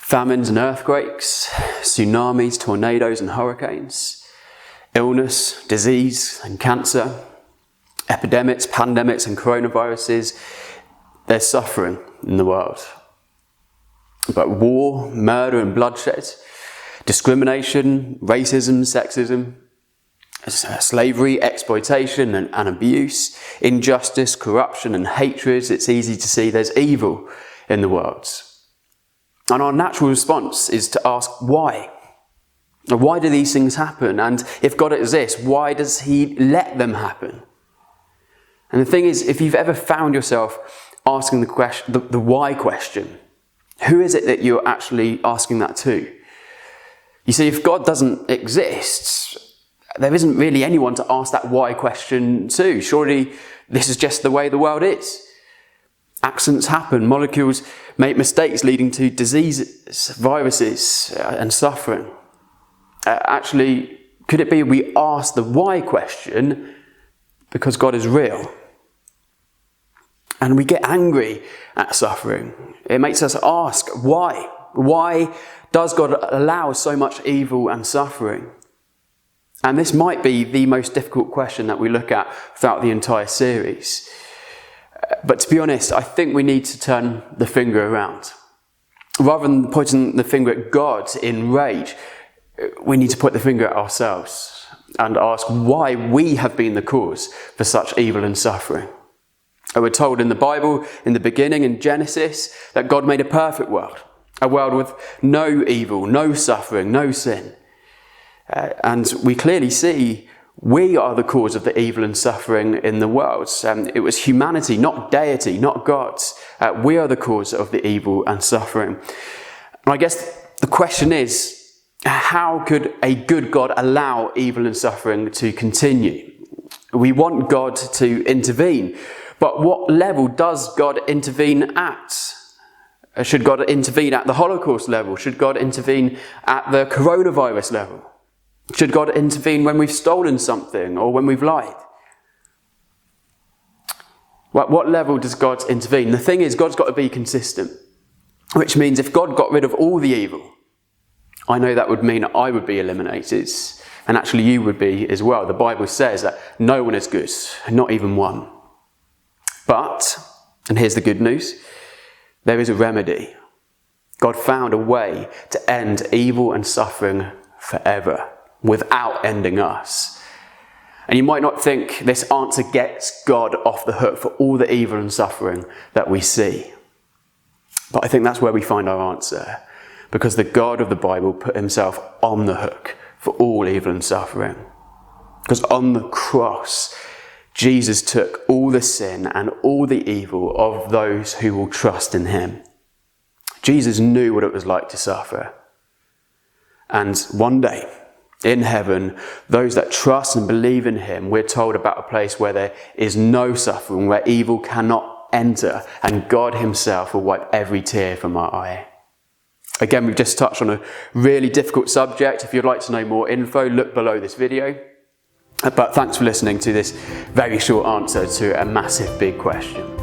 famines and earthquakes, tsunamis, tornadoes and hurricanes, illness, disease and cancer, epidemics, pandemics and coronaviruses. There's suffering in the world. But war, murder and bloodshed, discrimination, racism, sexism, slavery, exploitation and abuse, injustice, corruption and hatred. It's easy to see there's evil in the world. And our natural response is to ask why. Why do these things happen? And if God exists, why does he let them happen? And the thing is, if you've ever found yourself asking the why question, who is it that you're actually asking that to? You see, if God doesn't exist, there isn't really anyone to ask that why question to. Surely this is just the way the world is. Accidents happen, molecules make mistakes leading to diseases, viruses and suffering. Actually, could it be we ask the why question because God is real? And we get angry at suffering. It makes us ask why? Why does God allow so much evil and suffering? And this might be the most difficult question that we look at throughout the entire series. But to be honest, I think we need to turn the finger around. Rather than pointing the finger at God in rage, we need to point the finger at ourselves and ask why we have been the cause for such evil and suffering. We're told in the Bible, in the beginning, in Genesis, that God made a perfect world. A world with no evil, no suffering, no sin. And we clearly see we are the cause of the evil and suffering in the world. It was humanity, not deity, not God. We are the cause of the evil and suffering. And I guess the question is, how could a good God allow evil and suffering to continue? We want God to intervene. But what level does God intervene at? Should God intervene at the Holocaust level? Should God intervene at the coronavirus level? Should God intervene when we've stolen something or when we've lied? What level does God intervene? The thing is, God's got to be consistent, which means if God got rid of all the evil, I know that would mean I would be eliminated, and actually you would be as well. The Bible says that no one is good, not even one. But, and here's the good news, there is a remedy. God found a way to end evil and suffering forever without ending us. And you might not think this answer gets God off the hook for all the evil and suffering that we see. But I think that's where we find our answer, because the God of the Bible put himself on the hook for all evil and suffering. Because on the cross, Jesus took all the sin and all the evil of those who will trust in him. Jesus knew what it was like to suffer. And one day, in heaven, those that trust and believe in him, we're told about a place where there is no suffering, where evil cannot enter, and God himself will wipe every tear from our eye. Again, we've just touched on a really difficult subject. If you'd like to know more info, look below this video. But thanks for listening to this very short answer to a massive big question.